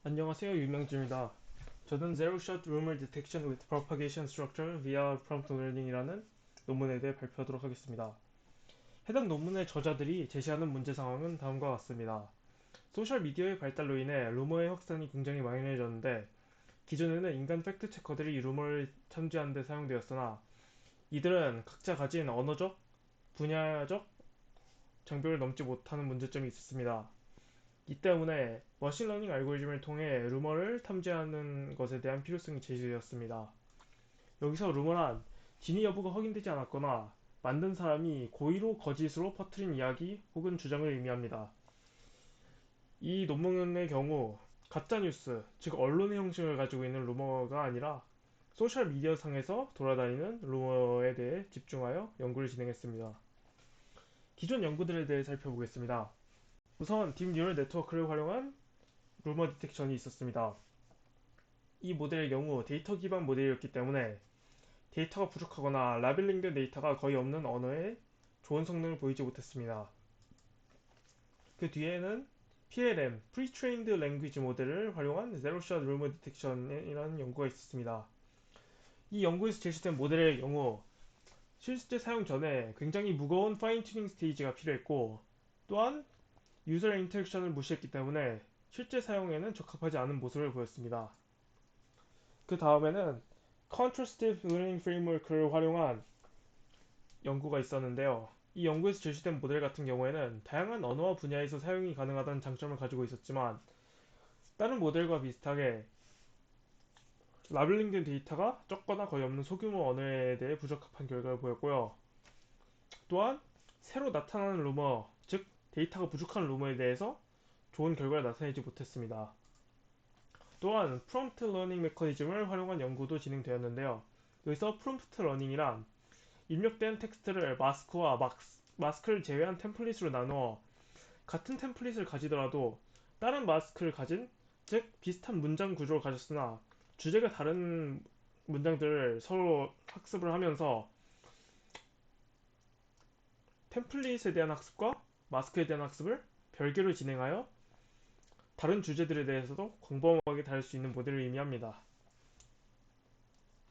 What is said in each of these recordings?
안녕하세요, 유명주입니다. 저는 Zero Shot Rumor Detection with Propagation Structure via Prompt Learning이라는 논문에 대해 발표하도록 하겠습니다. 해당 논문의 저자들이 제시하는 문제 상황은 다음과 같습니다. 소셜미디어의 발달로 인해 루머의 확산이 굉장히 만연해졌는데, 기존에는 인간 팩트체커들이 이 루머를 탐지하는 데 사용되었으나, 이들은 각자 가진 언어적, 분야적 장벽을 넘지 못하는 문제점이 있었습니다. 이 때문에 머신러닝 알고리즘을 통해 루머를 탐지하는 것에 대한 필요성이 제시되었습니다. 여기서 루머란 진위 여부가 확인되지 않았거나 만든 사람이 고의로 거짓으로 퍼뜨린 이야기 혹은 주장을 의미합니다. 이 논문의 경우 가짜뉴스, 즉 언론의 형식을 가지고 있는 루머가 아니라 소셜미디어 상에서 돌아다니는 루머에 대해 집중하여 연구를 진행했습니다. 기존 연구들에 대해 살펴보겠습니다. 우선 딥 뉴럴 네트워크를 활용한 루머 디텍션이 있었습니다. 이 모델의 경우 데이터 기반 모델이었기 때문에 데이터가 부족하거나 라벨링된 데이터가 거의 없는 언어에 좋은 성능을 보이지 못했습니다. 그 뒤에는 PLM, Pre-trained Language 모델을 활용한 Zero Shot Rumor Detection이라는 연구가 있었습니다. 이 연구에서 제시된 모델의 경우 실제 사용 전에 굉장히 무거운 파인 튜닝 스테이지가 필요했고, 또한 유저 인터랙션을 무시했기 때문에 실제 사용에는 적합하지 않은 모습을 보였습니다. 그 다음에는 Contrastive Learning Framework를 활용한 연구가 있었는데요. 이 연구에서 제시된 모델 같은 경우에는 다양한 언어와 분야에서 사용이 가능하다는 장점을 가지고 있었지만, 다른 모델과 비슷하게 라벨링된 데이터가 적거나 거의 없는 소규모 언어에 대해 부적합한 결과를 보였고요. 또한 새로 나타나는 루머, 즉 데이터가 부족한 루머에 대해서 좋은 결과를 나타내지 못했습니다. 또한 프롬프트 러닝 메커니즘을 활용한 연구도 진행되었는데요. 여기서 프롬프트 러닝이란 입력된 텍스트를 마스크와 마스크를 제외한 템플릿으로 나누어 같은 템플릿을 가지더라도 다른 마스크를 가진, 즉 비슷한 문장 구조를 가졌으나 주제가 다른 문장들을 서로 학습을 하면서 템플릿에 대한 학습과 마스크에 대한 학습을 별개로 진행하여 다른 주제들에 대해서도 광범하게 다룰 수 있는 모델을 의미합니다.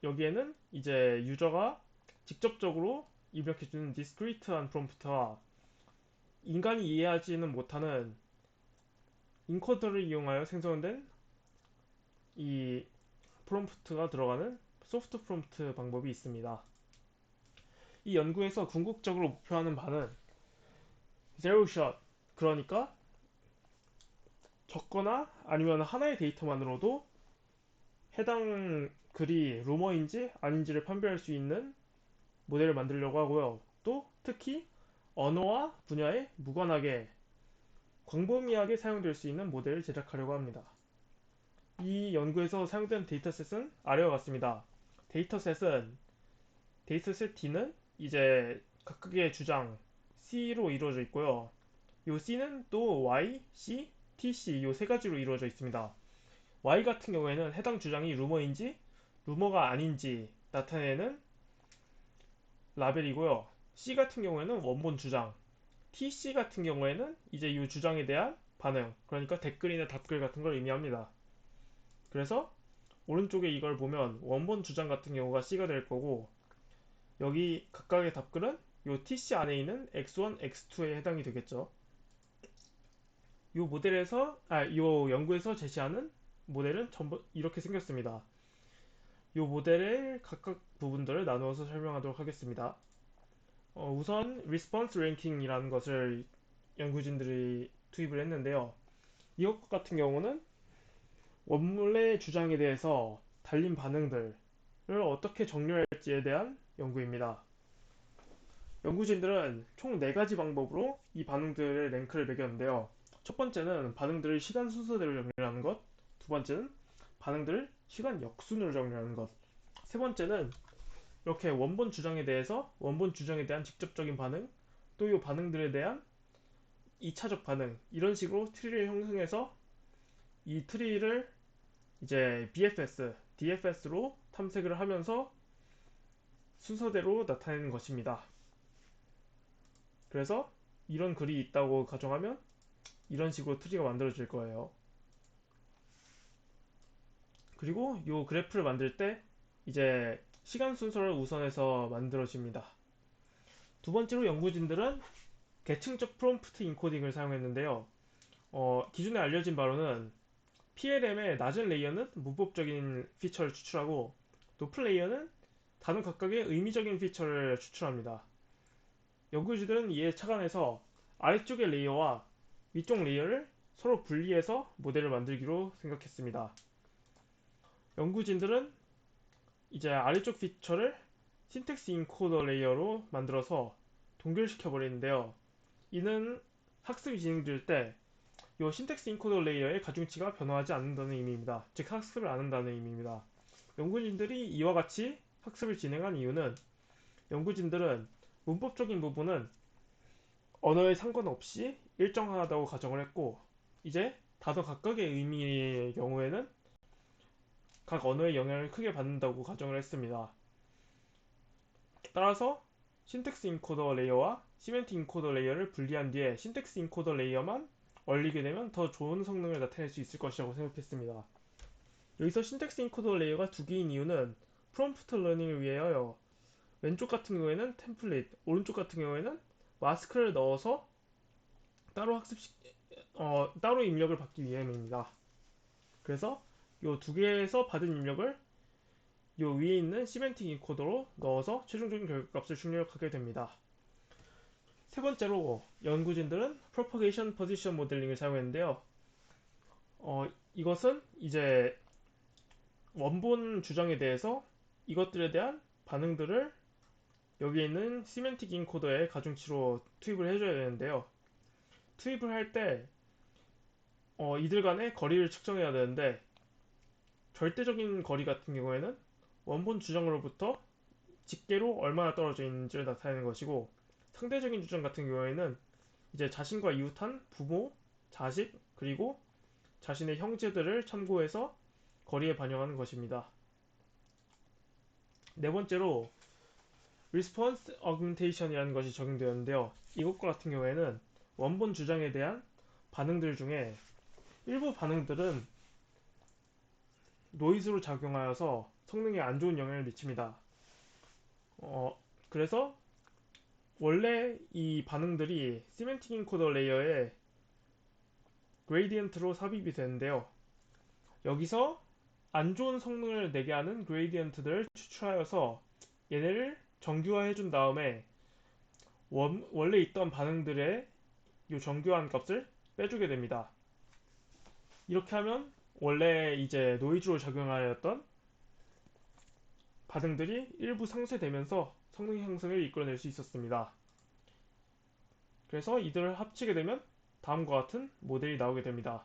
여기에는 이제 유저가 직접적으로 입력해주는 디스크리트한 프롬프트와 인간이 이해하지는 못하는 인코더를 이용하여 생성된 이 프롬프트가 들어가는 소프트 프롬프트 방법이 있습니다. 이 연구에서 궁극적으로 목표하는 바는 제로샷, 그러니까 적거나 아니면 하나의 데이터만으로도 해당 글이 루머인지 아닌지를 판별할 수 있는 모델을 만들려고 하고요. 또 특히 언어와 분야에 무관하게 광범위하게 사용될 수 있는 모델을 제작하려고 합니다. 이 연구에서 사용된 데이터셋은 아래와 같습니다. 데이터셋은 데이터셋 D는 이제 각각의 주장 C로 이루어져 있고요. 요 C는 또 Y, C, TC 요 세 가지로 이루어져 있습니다. Y 같은 경우에는 해당 주장이 루머인지 루머가 아닌지 나타내는 라벨이고요. C 같은 경우에는 원본 주장, TC 같은 경우에는 이제 이 주장에 대한 반응, 그러니까 댓글이나 답글 같은 걸 의미합니다. 그래서 오른쪽에 이걸 보면 원본 주장 같은 경우가 C가 될 거고, 여기 각각의 답글은 요 TC 안에 있는 X1, X2에 해당이 되겠죠. 요 연구에서 제시하는 모델은 전부 이렇게 생겼습니다. 요 모델의 각각 부분들을 나누어서 설명하도록 하겠습니다. 우선 Response Ranking이라는 것을 연구진들이 투입을 했는데요. 이것 같은 경우는 원문의 주장에 대해서 달린 반응들을 어떻게 정렬할지에 대한 연구입니다. 연구진들은 총 4가지 방법으로 이 반응들의 랭크를 매겼는데요. 첫 번째는 반응들을 시간 순서대로 정렬하는 것, 두 번째는 반응들을 시간 역순으로 정렬하는 것, 세 번째는 이렇게 원본 주장에 대한 직접적인 반응, 또 이 반응들에 대한 2차적 반응, 이런 식으로 트리를 형성해서 이 트리를 이제 BFS, DFS로 탐색을 하면서 순서대로 나타내는 것입니다. 그래서 이런 글이 있다고 가정하면 이런 식으로 트리가 만들어질 거예요. 그리고 이 그래프를 만들 때 이제 시간 순서를 우선해서 만들어집니다. 두 번째로 연구진들은 계층적 프롬프트 인코딩을 사용했는데요. 기존에 알려진 바로는 PLM의 낮은 레이어는 문법적인 피처를 추출하고 높은 레이어는 단어 각각의 의미적인 피처를 추출합니다. 연구진들은 이에 착안해서 아래쪽의 레이어와 위쪽 레이어를 서로 분리해서 모델을 만들기로 생각했습니다. 연구진들은 이제 아래쪽 피처를 신텍스 인코더 레이어로 만들어서 동결시켜 버리는데요. 이는 학습이 진행될 때 이 신텍스 인코더 레이어의 가중치가 변화하지 않는다는 의미입니다. 즉 학습을 안 한다는 의미입니다. 연구진들이 이와 같이 학습을 진행한 이유는 연구진들은 문법적인 부분은 언어에 상관없이 일정하다고 가정을 했고 이제 단어 각각의 의미의 경우에는 각 언어의 영향을 크게 받는다고 가정을 했습니다. 따라서 신텍스 인코더 레이어와 시멘틱 인코더 레이어를 분리한 뒤에 신텍스 인코더 레이어만 얼리게 되면 더 좋은 성능을 나타낼 수 있을 것이라고 생각했습니다. 여기서 신텍스 인코더 레이어가 두 개인 이유는 프롬프트 러닝을 위하여 왼쪽 같은 경우에는 템플릿, 오른쪽 같은 경우에는 마스크를 넣어서 따로 따로 입력을 받기 위함입니다. 그래서 이 두 개에서 받은 입력을 이 위에 있는 시멘틱 인코더로 넣어서 최종적인 결과값을 출력하게 됩니다. 세 번째로 연구진들은 Propagation Position 모델링을 사용했는데요. 이것은 이제 원본 주장에 대해서 이것들에 대한 반응들을 여기 있는 시멘틱 인코더의 가중치로 투입을 해줘야 되는데요. 투입을 할 때 이들 간의 거리를 측정해야 되는데 절대적인 거리 같은 경우에는 원본 주장으로부터 직계로 얼마나 떨어져 있는지를 나타내는 것이고 상대적인 주장 같은 경우에는 이제 자신과 이웃한 부모, 자식, 그리고 자신의 형제들을 참고해서 거리에 반영하는 것입니다. 네 번째로 Response Augmentation이라는 것이 적용되었는데요. 이것과 같은 경우에는 원본 주장에 대한 반응들 중에 일부 반응들은 노이즈로 작용하여서 성능에 안 좋은 영향을 미칩니다. 그래서 원래 이 반응들이 시멘틱 인코더 레이어에 그레이디언트로 삽입이 되는데요. 여기서 안 좋은 성능을 내게 하는 그레이디언트들을 추출하여서 얘네를 정규화해 준 다음에 원래 있던 반응들의 이 정교한 값을 빼주게 됩니다. 이렇게 하면 원래 이제 노이즈로 작용하였던 반응들이 일부 상쇄되면서 성능 향상을 이끌어낼 수 있었습니다. 그래서 이들을 합치게 되면 다음과 같은 모델이 나오게 됩니다.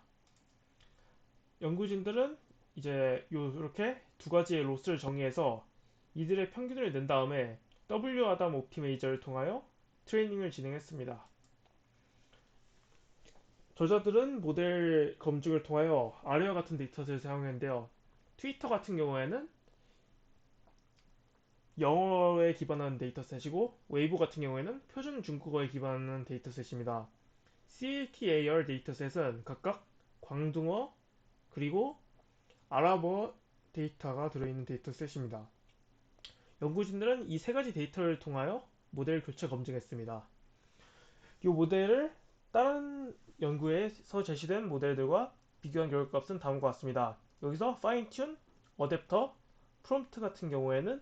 연구진들은 이제 이렇게 두 가지의 로스를 정의해서 이들의 평균을 낸 다음에 W 아담 옵티메이저를 통하여 트레이닝을 진행했습니다. 저자들은 모델 검증을 통하여 아래와 같은 데이터셋을 사용했는데요. 트위터 같은 경우에는 영어에 기반한 데이터셋이고 웨이보 같은 경우에는 표준 중국어에 기반한 데이터셋입니다. CATAR 데이터셋은 각각 광둥어 그리고 아랍어 데이터가 들어있는 데이터셋입니다. 연구진들은 이 세 가지 데이터를 통하여 모델 교체 검증했습니다. 이 모델을 다른 연구에서 제시된 모델들과 비교한 결과값은 다음과 같습니다. 여기서 파인튠, 어댑터, 프롬프트 같은 경우에는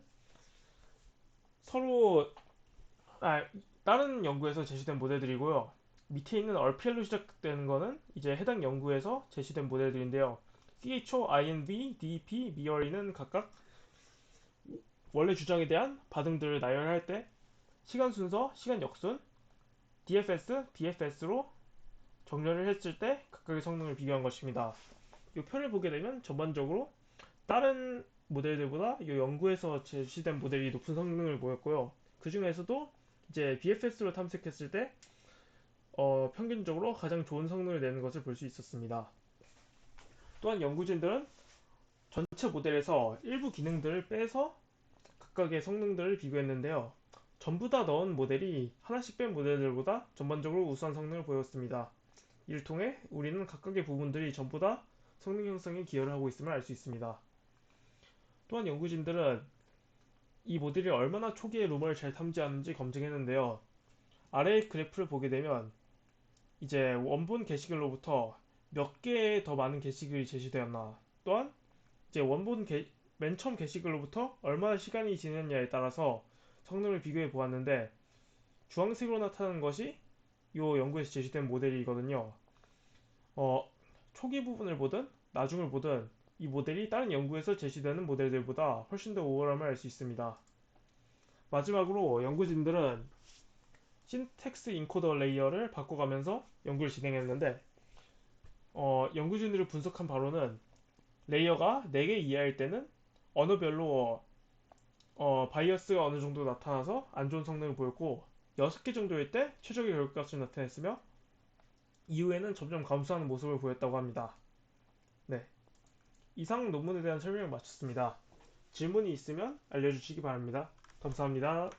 서로 다른 연구에서 제시된 모델들이고요. 밑에 있는 RPL로 시작되는 거는 이제 해당 연구에서 제시된 모델들인데요. CHO, INV, DEP, MIORI는 각각 원래 주장에 대한 반응들을 나열할 때 시간 순서, 시간 역순, DFS, DFS로 정렬을 했을 때 각각의 성능을 비교한 것입니다. 이 표를 보게 되면 전반적으로 다른 모델들보다 이 연구에서 제시된 모델이 높은 성능을 보였고요. 그 중에서도 이제 BFS로 탐색했을 때 평균적으로 가장 좋은 성능을 내는 것을 볼 수 있었습니다. 또한 연구진들은 전체 모델에서 일부 기능들을 빼서 각각의 성능들을 비교했는데요. 전부 다 넣은 모델이 하나씩 뺀 모델들보다 전반적으로 우수한 성능을 보였습니다. 이를 통해 우리는 각각의 부분들이 전부 다 성능 형성에 기여를 하고 있음을 알 수 있습니다. 또한 연구진들은 이 모델이 얼마나 초기의 루머를 잘 탐지하는지 검증했는데요. 아래의 그래프를 보게 되면 이제 원본 게시글로부터 몇 개의 더 많은 게시글이 제시되었나, 또한 이제 맨 처음 게시글로부터 얼마나 시간이 지났냐에 따라서 성능을 비교해 보았는데, 주황색으로 나타나는 것이 이 연구에서 제시된 모델이거든요. 어, 초기 부분을 보든 나중을 보든 이 모델이 다른 연구에서 제시되는 모델들보다 훨씬 더 우월함을 알 수 있습니다. 마지막으로 연구진들은 신텍스 인코더 레이어를 바꿔가면서 연구를 진행했는데, 연구진들이 분석한 바로는 레이어가 4개 이하일 때는 언어별로 바이어스가 어느 정도 나타나서 안 좋은 성능을 보였고, 6개 정도일 때 최적의 결과값을 나타냈으며 이후에는 점점 감소하는 모습을 보였다고 합니다. 네, 이상 논문에 대한 설명을 마쳤습니다. 질문이 있으면 알려주시기 바랍니다. 감사합니다.